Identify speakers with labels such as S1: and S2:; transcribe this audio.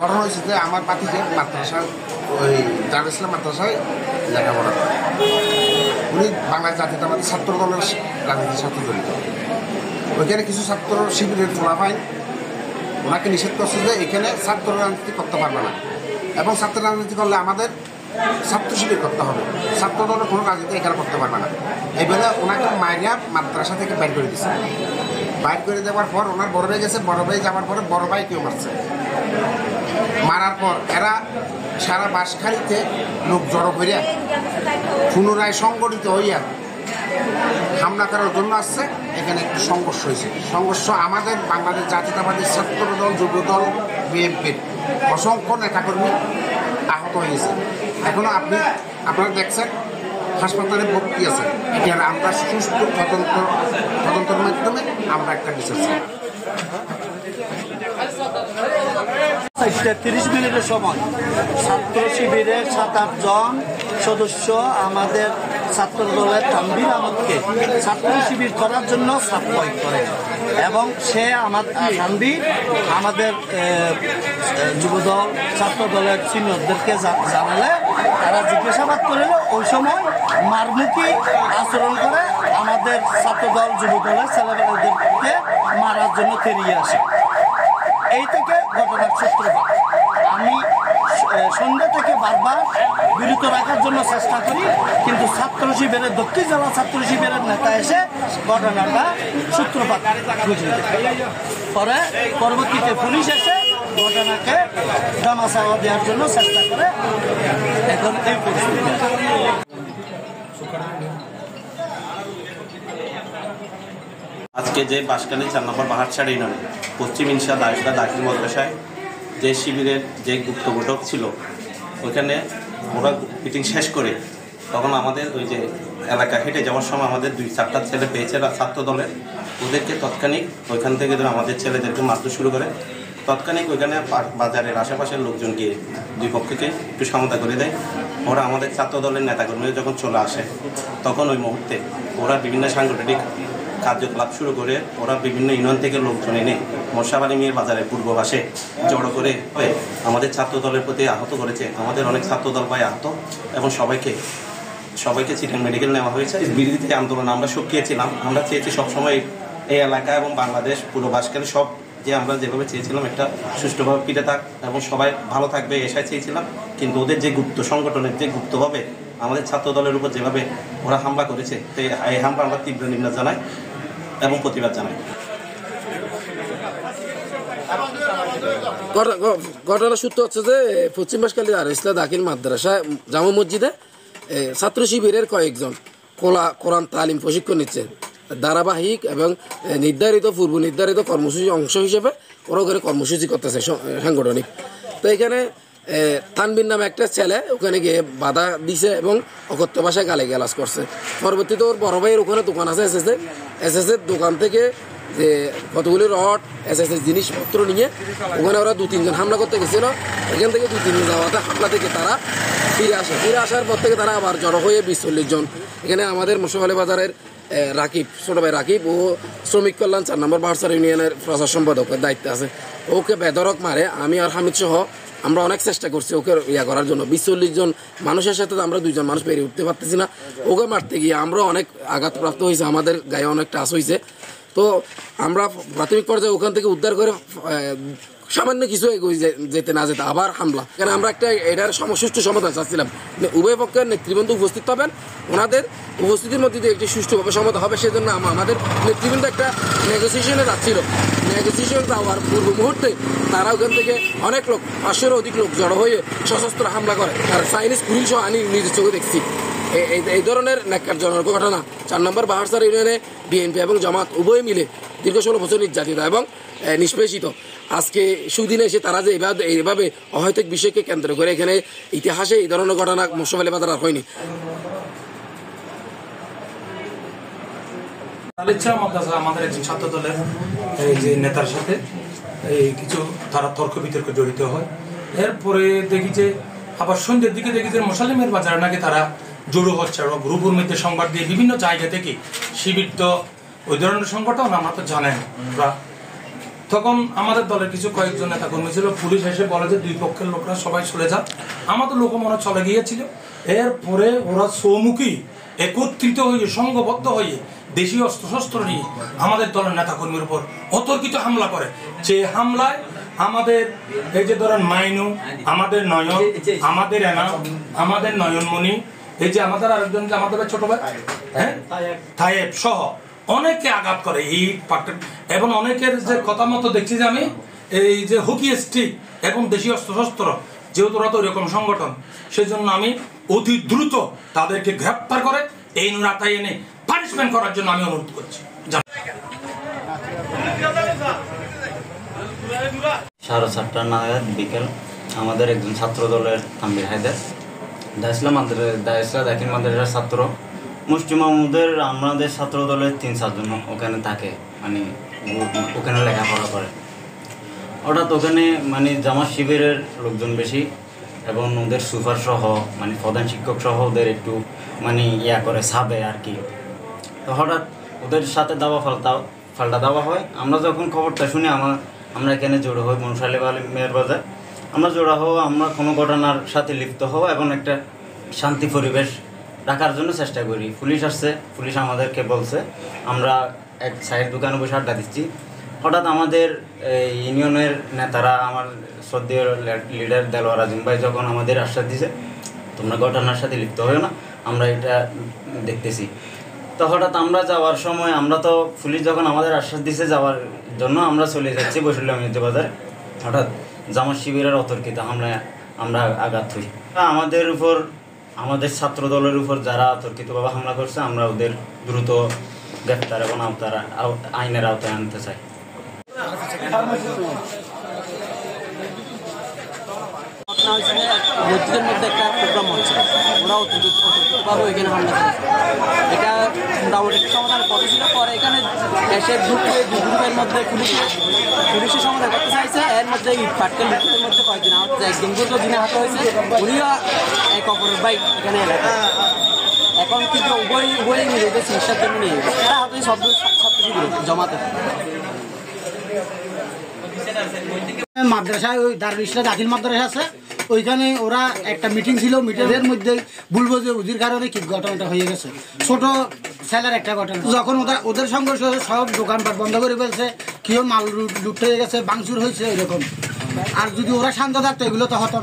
S1: ঘটনা হয়েছে যে আমার পাতিকে মাদ্রাসায় ওই জামিয়া ইসলাম মাদ্রাসায় লেখাপড়া করে। উনি বাংলাদেশ জাতীয়তাবাদী ছাত্র দলের রাজনীতির সাথে জড়িত। ওইখানে কিছু ছাত্র শিবিরের ফলাফল ওনাকে নিষেধ করছে যে এখানে ছাত্র রাজনীতি করতে পারবে না, এবং ছাত্র রাজনীতি করলে আমাদের ছাত্র শিবির করতে হবে, ছাত্র দলের কোনো রাজনীতি এখানে করতে পারবে না। এই বেলা ওনাকে মাইরা মাদ্রাসা থেকে বাইর করে দিচ্ছে। বাইর করে দেওয়ার পর ওনার বড় ভাই গেছে, বড় ভাই যাওয়ার পরে বড় ভাই কেউ মারছে। মারার পর এরা সারা বাঁশখালীতে লোক জড়ো করিয়া পুনরায় সংগঠিত হইয়া হামলা করার জন্য আসছে। এখানে একটু সংঘর্ষ হয়েছে। সংঘর্ষ আমাদের বাংলাদেশ জাতীয়তাবাদী ছাত্র দল, যুব দল, বিএনপির অসংখ্য নেতাকর্মী আহত হয়েছে। এখনো আপনারা দেখছেন হাসপাতালে ভর্তি আছে। এখানে আমরা সুস্থ তদন্তের মাধ্যমে আমরা একটা বিচার চাই।
S2: 30 মিনিটের সময় ছাত্র শিবিরের 7-8 জন সদস্য আমাদের ছাত্র দলের তানভীর আহমদকে ছাত্র শিবির করার জন্য চাপ প্রয়োগ করে, এবং সে তানভীর আমাদের যুবদল ছাত্র দলের সিনিয়রদেরকে জানালে তারা জিজ্ঞাসাবাদ করলে ওই সময় মারমুখী আচরণ করে আমাদের ছাত্র দল যুব দলের ছেলেমেয়েদেরকে মারার জন্য তেড়িয়ে আসে। এই থেকে ঘটনার সূত্রপাত। আমি সন্ধ্যা থেকে বারবার বিরত রাখার জন্য চেষ্টা করি, কিন্তু ছাত্র শিবিরের দক্ষিণ জেলা ছাত্র শিবিরের নেতা এসে ঘটনাটা সূত্রপাত বুঝিয়ে পরে পরবর্তীতে পুলিশ এসে ঘটনাকে দামাচাপা দেওয়ার জন্য চেষ্টা করে। এখন এই পরিস্থিতি।
S3: আজকে যে বাঁশখালী 4 নম্বর বাহারছড়ি ইউনিয়নে পশ্চিম ইনশা দায়ুসা দাখিল মাদ্রাসায় যে শিবিরের যে গুপ্ত বৈঠক ছিল, ওইখানে ওরা মিটিং শেষ করে তখন আমাদের ওই যে এলাকা হেঁটে যাওয়ার সময় আমাদের 2-4টা ছেলে পেয়েছে ছাত্র দলের। ওদেরকে তৎক্ষণিক ওইখান থেকে আমাদের ছেলেদেরকে মারতে শুরু করে। তৎক্ষণিক ওইখানে বাজারের আশেপাশের লোকজনকে দুই পক্ষকে একটু সমতা করে দেয়। ওরা আমাদের ছাত্র দলের নেতাকর্মীরা যখন চলে আসে তখন ওই মুহূর্তে ওরা বিভিন্ন সাংগঠনিক কার্যকলাপ শুরু করে ওরা বিভিন্ন ইউনিয়ন থেকে লোকজন এনে মোর্শাবাড়ি মেয়ের বাজারের পূর্ব পাশে জড়ো করে আমাদের ছাত্র দলের প্রতি আহত করেছে। আমাদের অনেক ছাত্র দল ভাই আহত, এবং সবাইকে চিটাং মেডিকেল নেওয়া হয়েছে। বিরোধী আন্দোলন আমরা সক্রিয়ছিলাম। আমরা চেয়েছি সবসময় এই এলাকা এবং বাংলাদেশ পুরো বাঁশখালী সব যে আমরা যেভাবে চেয়েছিলাম একটা সুষ্ঠুভাবে ফিরে থাক এবং সবাই ভালো থাকবে এসাই চেয়েছিলাম। কিন্তু ওদের যে গুপ্ত সংগঠনের যে গুপ্তভাবে আমাদের ছাত্র দলের উপর যেভাবে ওরা হামলা করেছে, তো এই হামলা আমরা তীব্র নিন্দা জানাই এবং প্রতিবাদ জানাই।
S4: ঘটনার সূত্র হচ্ছে যে পশ্চিম বাঁশখালী ইসলাম দাখিল মাদ্রাসা জামা মসজিদে ছাত্র শিবিরের কয়েকজন কোরআন তালিম প্রশিক্ষণ নিচ্ছে। ধারাবাহিক এবং পূর্ব নির্ধারিত কর্মসূচির অংশ হিসেবে ওরা ওখানে কর্মসূচি করতেছে সাংগঠনিক। তো এখানে তানভীর নামে একটা ছেলে ওখানে গিয়ে বাধা দিছে এবং অকথ্য ভাষায় গালিগালাজ করছে। পরবর্তীতে ওর বড় ভাইয়ের ওখানে দোকান আছে এসএসের দোকান থেকে যে কতগুলি রড এসএসের জিনিসপত্র নিয়ে ওখানে ওরা 2-3 জন হামলা করতে গেছিল। এখান থেকে 2-3 জন যাওয়াতে হামলা থেকে তারা ফিরে আসার পর থেকে তারা আবার জড়ো হয়ে 20-40 জন এখানে আমাদের মোশাবালী বাজারের রাকিব, ছোট ভাই রাকিব, ও শ্রমিক কল্যাণ 4 নম্বর বাহারছড়ি ইউনিয়নের প্রচার সম্পাদকের দায়িত্বে আছে। ওকে বেধড়ক মারে। আমি আর হামিদ সহ আমরা অনেক চেষ্টা করছি ওকে করার জন্য। 20-40 জন মানুষের সাথে আমরা 2 জন মানুষ পেরিয়ে উঠতে পারতেছি না। ওকে মারতে গিয়ে আমরা অনেক আঘাতপ্রাপ্ত হয়েছে, আমাদের গায়ে অনেক টাচ হয়েছে। তো আমরা প্রাথমিক পর্যায়ে ওখান থেকে উদ্ধার করে সামান্য কিছু যেতে না যেতে আবার হামলা। কারণ আমরা একটা এটার সুষ্ঠু সমাধান চাচ্ছিলাম। উভয় পক্ষের নেতৃবৃন্দ উপস্থিত হবেন, ওনাদের উপস্থিতির মধ্যে একটি সুষ্ঠুভাবে সমাধান হবে। সেজন্য আমাদের নেতৃবৃন্দ একটা নেগোসিয়েশনে যাচ্ছিল। নেগোসিয়েশন যাওয়ার পূর্ব মুহূর্তে তারা ওখান থেকে অনেক লোক, 500-এরও অধিক লোক জড়ো হয়ে সশস্ত্র হামলা করে। আর চাইনিজ কুড়িল সহ আমি নিজের চোখে দেখছি। এই ধরনের ন্যাক্কারজনক ঘটনা 4 নম্বর বাহারছড়ি ইউনিয়নে বিএনপি এবং জামাত উভয় মিলে দীর্ঘ 16 বছর নির্যাতিত এবং নিষ্পেষিত। আজকে সুদিনে এসে তারা যে এইভাবে অহৈতুক বিষয়কে কেন্দ্র করে এখানে ইতিহাসে এই ধরনের ঘটনা মোশাবালী বাজার আর হয়নি।
S5: আমাদের একজন ছাত্র দলের এই যে নেতার সাথে এই কিছু তারা তর্ক বিতর্কে জড়িত হয়। এরপরে দেখি যে আবার সন্ধ্যের দিকে দেখি যে মোশালিমের বাজারে নাকি তারা জড়ো হচ্ছে। গ্রুপের মধ্যে সংবাদ দিয়ে বিভিন্ন জায়গা থেকে শিবির তো ওই ধরনের সংগঠন আমরা তো জানেন। তখন আমাদের দলের কিছু কয়েকজন নেতা কর্মী ছিল, পুলিশ এসে বলে যে দুই পক্ষের লোকরা সবাই চলে যান। আমাদের লোক মনে চলে গিয়েছিল। এরপরে ওরা চৌমুখী একত্রিত হয়ে সংঘবদ্ধ হয়ে দেশীয় অস্ত্রশস্ত্র নিয়ে আমাদের দলের নেতা কর্মীর উপর অতর্কিত হামলা করে। যে হামলায় আমাদের এই যে ধরেন মাইনু, আমাদের নয়ন, আমাদের এনা, আমাদের নয়নমণি, এই যে আমাদের আরেকজন যে আমাদের ছোট ভাই থায়েব সহ অনেকে আঘাত করে এই পার্টি। এবং অনেকের যে কথা মতো দেখছি যে আমি এই যে হকি স্টিক এবং দেশীয় অস্ত্রশস্ত্র, যেহেতু ওরা তো এরকম সংগঠন, সেজন্য আমি অতি দ্রুত তাদেরকে গ্রেপ্তার করে এই রাতায় এনে পানিশমেন্ট করার জন্য আমি অনুরোধ করছি।
S6: 7:30 নাগাদ বিকেল আমাদের একজন ছাত্র দলের তানভীর হায়দার দাখিল মাদ্রাসার ছাত্র মুফতি মাহমুদের আমাদের ছাত্র দলের 3-4 জন ওখানে থাকে, মানে ওখানে লেখাপড়া করে। হঠাৎ ওখানে মানে জামাত শিবিরের লোকজন বেশি এবং ওদের সুপার সহ মানে প্রধান শিক্ষক সহ ওদের একটু মানে করে সাবে আর কি। তো হঠাৎ ওদের সাথে ফাল্টা দেওয়া হয়। আমরা যখন খবরটা শুনি আমরা এখানে জড়ো হই মনসালী মেয়ের বাজার। আমরা জড়ো হওয়া, আমরা কোনো ঘটনার সাথে লিপ্ত হওয়া এবং একটা শান্তি পরিবেশ রাখার জন্য চেষ্টা করি। পুলিশ আসছে, পুলিশ আমাদেরকে বলছে আমরা এক সাইড দোকানে বসে আড্ডা দিচ্ছি। হঠাৎ আমাদের ইউনিয়নের নেতারা, আমার শ্রদ্ধেয় লিডার দেলোয়ার আজিম ভাই যখন আমাদের আশ্বাস দিছে তোমরা ঘটনার সাথে লিপ্ত হয়েও না, আমরা এটা দেখতেছি। তো হঠাৎ আমরা যাওয়ার সময়, আমরা তো পুলিশ যখন আমাদের আশ্বাস দিছে যাওয়ার জন্য আমরা চলে যাচ্ছি বৈশালী বাজারে, হঠাৎ জামাত শিবিরের অতর্কিত হামলায় আমরা আঘাত হই। আমাদের উপর, আমাদের ছাত্র দলের উপর যারা অতর্কিতভাবে হামলা করছে আমরা ওদের দ্রুত গ্রেফতার এবং আইনের আওতায় আনতে চাই।
S7: মসজিদের মধ্যে একটা প্রোগ্রাম হচ্ছে, ওরা অতর্কিতভাবে ওইখানে হামলা করেছে। এটা মোটামুটি সমাধানের পথে ছিল। পরে এখানে এসে ঢুকে গ্রুপের মধ্যে পুলিশের সমাধান করতে চাইছে। এর মধ্যে পাটকেল লুটের মধ্যে কয়েকদিন আহত, একজন গুরুত্ব দিনে আহত হয়েছে। উনিও এক অপরের বাইক এখানে এলাকা। এখন কিন্তু উভয় নিয়ে যেতে চিকিৎসার জন্য নিয়ে যেতে তারা আহত সব ছাত্র জমাতে
S8: মাদ্রাসায় ওই দারুল ইসলাম দাখিল মাদ্রাসা আছে, ওইখানে ওরা একটা মিটিং ছিল। মিটিংয়ের মধ্যে বলবো যে ওদের কারণে কি ঘটনাটা হয়ে গেছে, ছোট ছেলের একটা ঘটনা। যখন ওদের সংঘর্ষ সব দোকানপাট বন্ধ করে ফেলছে, কেউ মাল লুট হয়ে গেছে, ভাঙচুর হয়েছে এরকম। আর যদি ওরা শান্ত থাকতো এগুলো তো হতো।